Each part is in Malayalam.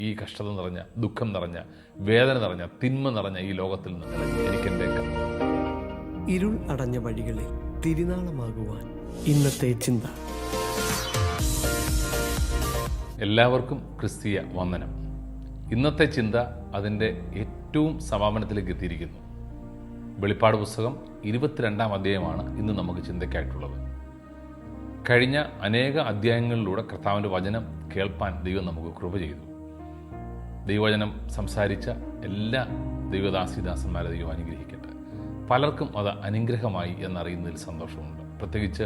ഈ കഷ്ടത നിറഞ്ഞ, ദുഃഖം നിറഞ്ഞ, വേദന നിറഞ്ഞ, തിന്മ നിറഞ്ഞ ഈ ലോകത്തിൽ നിന്ന് എനിക്കെൻ്റെ ഇരുൾ അടഞ്ഞ വഴികളിൽ തിരുനാളമാകുവാൻ ഇന്നത്തെ ചിന്ത. എല്ലാവർക്കും ക്രിസ്തീയ വന്ദനം. ഇന്നത്തെ ചിന്ത അതിൻ്റെ ഏറ്റവും സമാപനത്തിലേക്ക് എത്തിയിരിക്കുന്നു. വെളിപ്പാട് പുസ്തകം 22-ാം അധ്യായമാണ് ഇന്ന് നമുക്ക് ചിന്തയ്ക്കായിട്ടുള്ളത്. കഴിഞ്ഞ അനേക അധ്യായങ്ങളിലൂടെ കർത്താവിൻ്റെ വചനം കേൾപ്പാൻ ദൈവം നമുക്ക് കൃപ ചെയ്തു. ദൈവവചനം സംസാരിച്ച എല്ലാ ദൈവദാസിദാസന്മാരെ ദൈവം അനുഗ്രഹിക്കട്ടെ. പലർക്കും അത് അനുഗ്രഹമായി എന്നറിയുന്നതിൽ സന്തോഷമുണ്ട്. പ്രത്യേകിച്ച്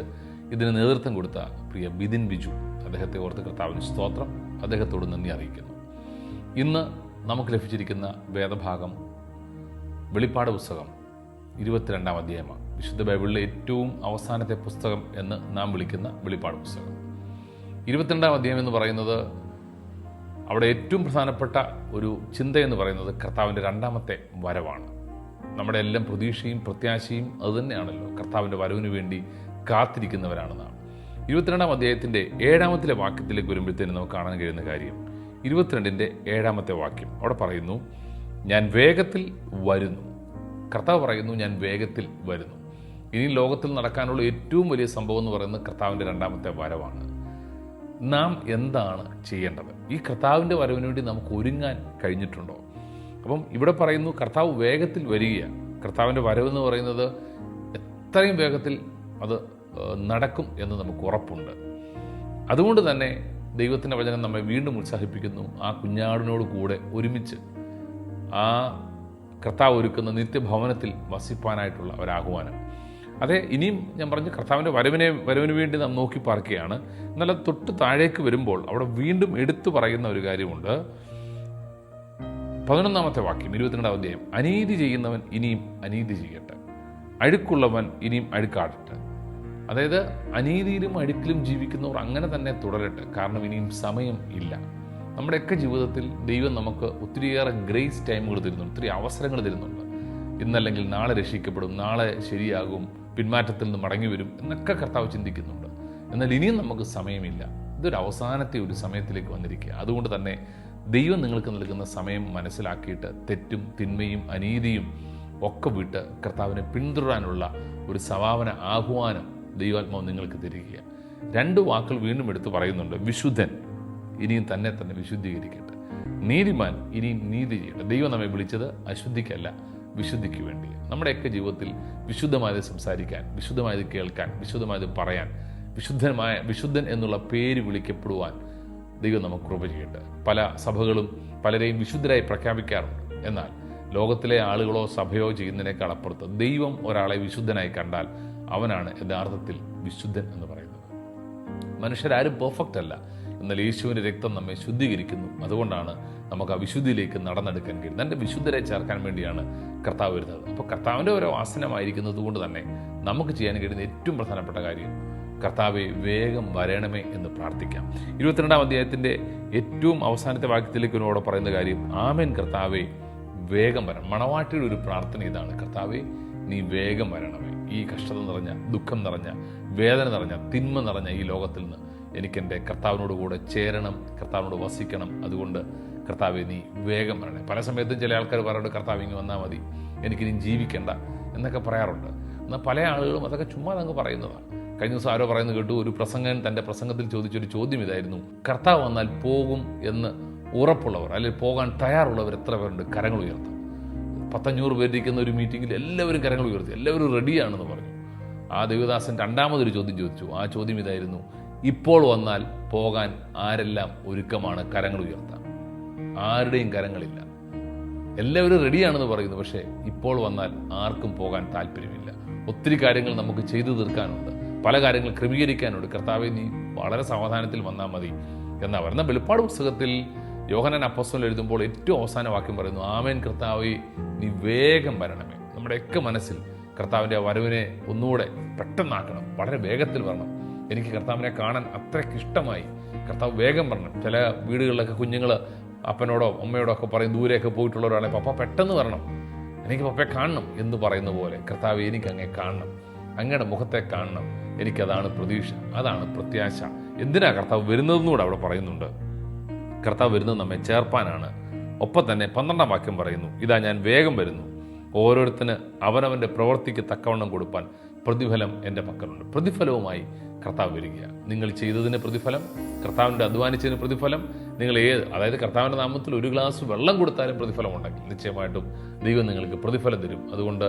ഇതിന് നേതൃത്വം കൊടുത്ത പ്രിയ ബിദിൻ ബിജു, അദ്ദേഹത്തെ ഓർത്ത് കർത്താവിന് സ്തോത്രം, അദ്ദേഹത്തോട് നന്ദി അറിയിക്കുന്നു. ഇന്ന് നമുക്ക് ലഭിച്ചിരിക്കുന്ന വേദഭാഗം വെളിപ്പാട് പുസ്തകം 22-ാം അധ്യായമാണ്. വിശുദ്ധ ബൈബിളിലെ ഏറ്റവും അവസാനത്തെ പുസ്തകം എന്ന് നാം വിളിക്കുന്ന വെളിപ്പാട് പുസ്തകം 22-ാം അധ്യായം എന്ന് പറയുന്നത്, അവിടെ ഏറ്റവും പ്രധാനപ്പെട്ട ഒരു ചിന്ത എന്ന് പറയുന്നത് കർത്താവിൻ്റെ രണ്ടാമത്തെ വരവാണ്. നമ്മുടെ എല്ലാം പ്രതീക്ഷയും പ്രത്യാശയും അതുതന്നെയാണല്ലോ, കർത്താവിൻ്റെ വരവിന് വേണ്ടി കാത്തിരിക്കുന്നവരാണ് നാം. 22-ാം അധ്യായത്തിൻ്റെ 7-ാമത്തെ വാക്യത്തിലേക്ക് വരുമ്പോഴത്തേനും നമുക്ക് കാണാൻ കഴിയുന്ന കാര്യം 22-ന്റെ 7-ാമത്തെ വാക്യം. അവിടെ പറയുന്നു, ഞാൻ വേഗത്തിൽ വരുന്നു. കർത്താവ് പറയുന്നു, ഞാൻ വേഗത്തിൽ വരുന്നു. ഇനി ലോകത്തിൽ നടക്കാനുള്ള ഏറ്റവും വലിയ സംഭവം എന്ന് പറയുന്നത് കർത്താവിൻ്റെ രണ്ടാമത്തെ വരവാണ്. നാം എന്താണ് ചെയ്യേണ്ടത്? ഈ കർത്താവിൻ്റെ വരവിന് വേണ്ടി നമുക്ക് ഒരുങ്ങാൻ കഴിഞ്ഞിട്ടുണ്ടോ? അപ്പം ഇവിടെ പറയുന്നു, കർത്താവ് വേഗത്തിൽ വരികയാണ്. കർത്താവിൻ്റെ വരവെന്ന് പറയുന്നത് എത്രയും വേഗത്തിൽ അത് നടക്കും എന്ന് നമുക്ക് ഉറപ്പുണ്ട്. അതുകൊണ്ട് തന്നെ ദൈവത്തിൻ്റെ വചനം നമ്മെ വീണ്ടും ഉത്സാഹിപ്പിക്കുന്നു. ആ കുഞ്ഞാടിനോട് കൂടെ ഒരുമിച്ച് ആ കർത്താവ് ഒരുക്കുന്ന നിത്യഭവനത്തിൽ വസിപ്പാനായിട്ടുള്ള ഒരാഹ്വാനം. അതെ, ഇനിയും ഞാൻ പറഞ്ഞു, കർത്താവിൻ്റെ വരവിന് വേണ്ടി നാം നോക്കി പാർക്കുകയാണ്. എന്നാൽ തൊട്ട് താഴേക്ക് വരുമ്പോൾ അവിടെ വീണ്ടും എടുത്തു പറയുന്ന ഒരു കാര്യമുണ്ട്. 11-ാമത്തെ വാക്യം 22-ാം അധ്യായം, അനീതി ചെയ്യുന്നവൻ ഇനിയും അനീതി ചെയ്യട്ടെ, അഴുക്കുള്ളവൻ ഇനിയും അഴുക്കാടട്ടെ. അതായത് അനീതിയിലും അഴുക്കിലും ജീവിക്കുന്നവർ അങ്ങനെ തന്നെ തുടരട്ടെ, കാരണം ഇനിയും സമയം ഇല്ല. നമ്മുടെയൊക്കെ ജീവിതത്തിൽ ദൈവം നമുക്ക് ഒത്തിരിയേറെ ഗ്രേസ് ടൈമുകൾ തരുന്നുണ്ട്, ഒത്തിരി അവസരങ്ങൾ തരുന്നുണ്ട്. ഇന്നല്ലെങ്കിൽ നാളെ രക്ഷിക്കപ്പെടും, നാളെ ശരിയാകും, പിന്മാറ്റത്തിൽ നിന്ന് മടങ്ങി വരും എന്നൊക്കെ കർത്താവ് ചിന്തിക്കുന്നുണ്ട്. എന്നാൽ ഇനിയും നമുക്ക് സമയമില്ല. ഇതൊരു അവസാനത്തെ ഒരു സമയത്തിലേക്ക് വന്നിരിക്കുക. അതുകൊണ്ട് തന്നെ ദൈവം നിങ്ങൾക്ക് നൽകുന്ന സമയം മനസ്സിലാക്കിയിട്ട് തെറ്റും തിന്മയും അനീതിയും ഒക്കെ വിട്ട് കർത്താവിനെ പിന്തുടരാനുള്ള ഒരു സമാപന ആഹ്വാനം ദൈവാത്മാവ് നിങ്ങൾക്ക് തരിക. 2 വാക്കുകൾ വീണ്ടും എടുത്ത് പറയുന്നുണ്ട്. വിശുദ്ധൻ ഇനിയും തന്നെ വിശുദ്ധീകരിക്കട്ടെ, നീതിമാൻ ഇനിയും നീതി ചെയ്യട്ടെ. ദൈവം നമ്മെ വിളിച്ചത് അശുദ്ധിക്കല്ല, വിശുദ്ധിക്ക് വേണ്ടി. നമ്മുടെയൊക്കെ ജീവിതത്തിൽ വിശുദ്ധമായത് സംസാരിക്കാൻ, വിശുദ്ധമായത് കേൾക്കാൻ, വിശുദ്ധമായത് പറയാൻ, വിശുദ്ധൻ എന്നുള്ള പേര് വിളിക്കപ്പെടുവാൻ ദൈവം നമുക്ക് കൃപ ചെയ്യട്ടെ. പല സഭകളും പലരെയും വിശുദ്ധരായി പ്രഖ്യാപിക്കാറുണ്ട്. എന്നാൽ ലോകത്തിലെ ആളുകളോ സഭയോ ചെയ്യുന്നതിനേക്കാൾ അപ്പുറത്ത് ദൈവം ഒരാളെ വിശുദ്ധനായി കണ്ടാൽ അവനാണ് യഥാർത്ഥത്തിൽ വിശുദ്ധൻ എന്ന് പറയുന്നത്. മനുഷ്യരാരും പെർഫെക്റ്റ് അല്ല, എന്നാൽ യേശുവിൻ്റെ രക്തം നമ്മെ ശുദ്ധീകരിക്കുന്നു. അതുകൊണ്ടാണ് നമുക്ക് ആ വിശുദ്ധിയിലേക്ക് നടന്നെടുക്കാൻ കഴിയുന്നത്. എൻ്റെ വിശുദ്ധരെ ചേർക്കാൻ വേണ്ടിയാണ് കർത്താവ് വരുന്നത്. അപ്പോൾ കർത്താവിൻ്റെ ഓരോ ആസനമായിരിക്കുന്നത് കൊണ്ട് തന്നെ നമുക്ക് ചെയ്യാൻ കഴിയുന്ന ഏറ്റവും പ്രധാനപ്പെട്ട കാര്യം, കർത്താവെ വേഗം വരണമേ എന്ന് പ്രാർത്ഥിക്കാം. 22-ാം അധ്യായത്തിൻ്റെ ഏറ്റവും അവസാനത്തെ വാക്യത്തിലേക്ക് ഇവിടെ പറയുന്ന കാര്യം, ആമേൻ കർത്താവെ വേഗം വരണം. മണവാട്ടിയുടെ ഒരു പ്രാർത്ഥന ഇതാണ്, കർത്താവെ നീ വേഗം വരണമേ. ഈ കഷ്ടത നിറഞ്ഞ, ദുഃഖം നിറഞ്ഞ, വേദന നിറഞ്ഞ, തിന്മ നിറഞ്ഞ ഈ ലോകത്തിൽ നിന്ന് എനിക്കെൻ്റെ കർത്താവിനോട് കൂടെ ചേരണം, കർത്താവിനോട് വസിക്കണം. അതുകൊണ്ട് കർത്താവെ നീ വേഗം വരണേ. പല സമയത്തും ചില ആൾക്കാർ പറയാറുണ്ട്, കർത്താവ് ഇങ്ങ് വന്നാൽ മതി, എനിക്കിനി ജീവിക്കണ്ട എന്നൊക്കെ പറയാറുണ്ട്. എന്നാൽ പല ആളുകളും അതൊക്കെ ചുമ്മാ അങ്ങ് പറയുന്നതാണ്. കഴിഞ്ഞ ദിവസം ആരോ പറയുന്നത് കേട്ടു, ഒരു പ്രസംഗൻ തൻ്റെ പ്രസംഗത്തിൽ ചോദിച്ചൊരു ചോദ്യം ഇതായിരുന്നു, കർത്താവ് വന്നാൽ പോകും എന്ന് ഉറപ്പുള്ളവർ അല്ലെങ്കിൽ പോകാൻ തയ്യാറുള്ളവർ എത്ര പേരുണ്ട്? കരങ്ങൾ ഉയർത്തും. 100-500 പേരിരിക്കുന്ന ഒരു മീറ്റിങ്ങിൽ എല്ലാവരും കരങ്ങൾ ഉയർത്തി, എല്ലാവരും റെഡിയാണെന്ന് പറഞ്ഞു. ആ ദേവദാസൻ രണ്ടാമതൊരു ചോദ്യം ചോദിച്ചു. ആ ചോദ്യം ഇതായിരുന്നു, ഇപ്പോൾ വന്നാൽ പോകാൻ ആരെല്ലാം ഒരുക്കമാണ്? കരങ്ങൾ ഉയർത്താം. ആരുടെയും കരങ്ങളില്ല. എല്ലാവരും റെഡിയാണെന്ന് പറയുന്നു, പക്ഷേ ഇപ്പോൾ വന്നാൽ ആർക്കും പോകാൻ താല്പര്യമില്ല. ഒത്തിരി കാര്യങ്ങൾ നമുക്ക് ചെയ്തു തീർക്കാനുണ്ട്, പല കാര്യങ്ങൾ ക്രമീകരിക്കാനുണ്ട്. കർത്താവെ നീ വളരെ സമാധാനത്തിൽ വന്നാൽ മതി എന്നാ പറയുന്ന. വെളിപ്പാട് പുസ്തകത്തിൽ യോഹന്നാൻ അപ്പോസ്തലൻ എഴുതുമ്പോൾ ഏറ്റവും അവസാന വാക്യം പറയുന്നു, ആമേൻ കർത്താവെ നീ വേഗം വരണമേ. നമ്മുടെയൊക്കെ മനസ്സിൽ കർത്താവിൻ്റെ വരവിനെ ഒന്നുകൂടെ പെട്ടെന്നാക്കണം, വളരെ വേഗത്തിൽ വരണം. എനിക്ക് കർത്താവിനെ കാണാൻ അത്രയ്ക്ക് ഇഷ്ടമായി, കർത്താവ് വേഗം വരണം. ചില വീടുകളിലൊക്കെ കുഞ്ഞുങ്ങൾ അപ്പനോടോ അമ്മയോടോ ഒക്കെ പറയും, ദൂരെയൊക്കെ പോയിട്ടുള്ളവരാണെ, പപ്പ പെട്ടെന്ന് വരണം, എനിക്ക് പപ്പയെ കാണണം എന്ന് പറയുന്ന പോലെ, കർത്താവ് എനിക്ക് അങ്ങേ കാണണം, അങ്ങയുടെ മുഖത്തെ കാണണം. എനിക്കതാണ് പ്രതീക്ഷ, അതാണ് പ്രത്യാശ. എന്തിനാ കർത്താവ് വരുന്നതെന്നുകൂടെ അവിടെ പറയുന്നുണ്ട്. കർത്താവ് വരുന്നത് നമ്മെ ചേർപ്പാനാണ്. ഒപ്പം തന്നെ 12-ാം വാക്യം പറയുന്നു, ഇതാ ഞാൻ വേഗം വരുന്നു, ഓരോരുത്തന് അവനവൻ്റെ പ്രവൃത്തിക്ക് തക്കവണ്ണം കൊടുപ്പാൻ പ്രതിഫലം എൻ്റെ പക്കലുണ്ട്. പ്രതിഫലവുമായി കർത്താവ് വരികയാണ്. നിങ്ങൾ ചെയ്തതിന് പ്രതിഫലം, കർത്താവിൻ്റെ അധ്വാനിച്ചതിന് പ്രതിഫലം, നിങ്ങൾ അതായത് കർത്താവിൻ്റെ നാമത്തിൽ ഒരു ഗ്ലാസ് വെള്ളം കൊടുത്താലും പ്രതിഫലം ഉണ്ടെങ്കിൽ നിശ്ചയമായിട്ടും ദൈവം നിങ്ങൾക്ക് പ്രതിഫലം തരും. അതുകൊണ്ട്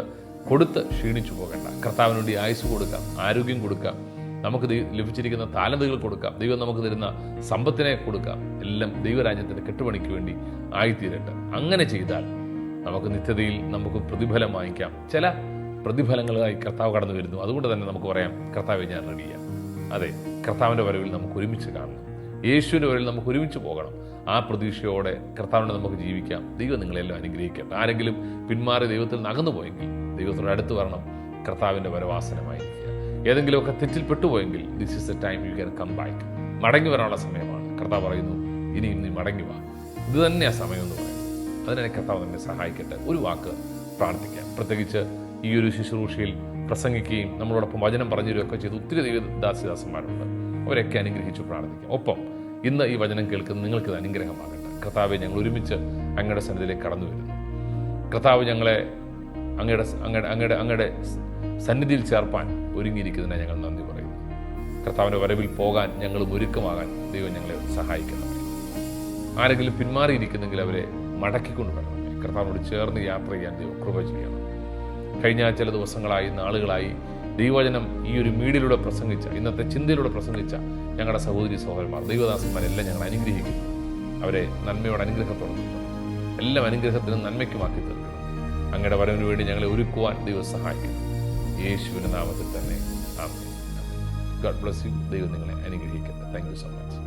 കൊടുത്ത് ക്ഷീണിച്ചു പോകേണ്ട. കർത്താവിന് വേണ്ടി ആയുസ് കൊടുക്കാം, ആരോഗ്യം കൊടുക്കാം, നമുക്ക് ലഭിച്ചിരിക്കുന്ന താലന്തുകൾ കൊടുക്കാം, ദൈവം നമുക്ക് തരുന്ന സമ്പത്തിനെ കൊടുക്കാം. എല്ലാം ദൈവരാജ്യത്തിൻ്റെ കെട്ടുപണിക്ക് വേണ്ടി ആയിത്തീരട്ടെ. അങ്ങനെ ചെയ്താൽ നമുക്ക് നിത്യതയിൽ നമുക്ക് പ്രതിഫലം വാങ്ങിക്കാം. ചില പ്രതിഫലങ്ങളായി കർത്താവ് കടന്നു വരുന്നു. അതുകൊണ്ട് തന്നെ നമുക്ക് പറയാം, കർത്താവെ ഞാൻ റെഡിയാണ്. അതെ, കർത്താവിൻ്റെ വരവിൽ നമുക്ക് ഒരുമിച്ച് കാണണം, യേശുവിൻ്റെ വരവിൽ നമുക്ക് ഒരുമിച്ച് പോകണം. ആ പ്രതീക്ഷയോടെ കർത്താവിനെ നമുക്ക് ജീവിക്കാം. ദൈവം നിങ്ങളെല്ലാം അനുഗ്രഹിക്കട്ടെ. ആരെങ്കിലും പിന്മാറി ദൈവത്തിൽ നിന്ന് അകന്നു പോയെങ്കിൽ ദൈവത്തോട് അടുത്ത് വരണം, കർത്താവിൻ്റെ വരവാസനമായിരിക്കുക. ഏതെങ്കിലുമൊക്കെ തെറ്റിൽ പെട്ടുപോയെങ്കിൽ this is the time you can come back. മടങ്ങി വരാനുള്ള സമയമാണ്. കർത്താവ് പറയുന്നു, ഇനിയും നീ മടങ്ങി വാ. ഇത് തന്നെയാണ് സമയം എന്ന് പറയുന്നത്. അതിനെ കർത്താവ് തന്നെ സഹായിക്കട്ടെ. ഒരു വാക്ക് പ്രാർത്ഥിക്കാം. പ്രത്യേകിച്ച് ഈ ഒരു ശുശ്രൂഷയിൽ പ്രസംഗിക്കുകയും നമ്മളോടൊപ്പം വചനം പറഞ്ഞു തരികയൊക്കെ ചെയ്ത് ഒത്തിരി ദൈവദാസിദാസന്മാരുണ്ട്. അവരൊക്കെ അനുഗ്രഹിച്ചു പ്രാർത്ഥിക്കാം. ഒപ്പം ഇന്ന് ഈ വചനം കേൾക്കുന്ന നിങ്ങൾക്ക് ഇത് അനുഗ്രഹമാകട്ടെ. കർത്താവെ, ഞങ്ങൾ ഒരുമിച്ച് അങ്ങയുടെ സന്നിധിയിലേക്ക് കടന്നു വരുന്നു. കർത്താവ് ഞങ്ങളെ അങ്ങയുടെ സന്നിധിയിൽ ചേർപ്പാൻ ഒരുങ്ങിയിരിക്കുന്നതിനെ ഞങ്ങൾ നന്ദി പറയുന്നു. കർത്താവിൻ്റെ വരവിൽ പോകാൻ ഞങ്ങളും ഒരുക്കമാകാൻ ദൈവം ഞങ്ങളെ സഹായിക്കണം. ആരെങ്കിലും പിന്മാറിയിരിക്കുന്നെങ്കിൽ അവരെ മടക്കിക്കൊണ്ട് വരണം. കർത്താവിനോട് ചേർന്ന് യാത്ര ചെയ്യാൻ ദൈവം കൃപ ചെയ്യണം. കഴിഞ്ഞ ചില ദിവസങ്ങളായി, നാളുകളായി ദൈവവചനം ഈ ഒരു മീഡിയയിലൂടെ പ്രസംഗിച്ച, ഇന്നത്തെ ചിന്തയിലൂടെ പ്രസംഗിച്ച ഞങ്ങളുടെ സഹോദരി സഹോദരന്മാർ, ദൈവദാസന്മാരെല്ലാം ഞങ്ങൾ അനുഗ്രഹിക്കുന്നു. അവരെ നന്മയോടെ അനുഗ്രഹത്തോടെ നിർത്തണം. എല്ലാം അനുഗ്രഹത്തിനും നന്മയ്ക്കുമാക്കി തീർക്കണം. അങ്ങയുടെ വരവിന് വേണ്ടി ഞങ്ങളെ ഒരുക്കുവാൻ ദൈവം സഹായിക്കുന്നു. യേശുവിൻ്റെ നാമത്തിൽ തന്നെ ആമേൻ. God bless you. ദൈവം നിങ്ങളെ അനുഗ്രഹിക്കട്ടെ. Thank you so much.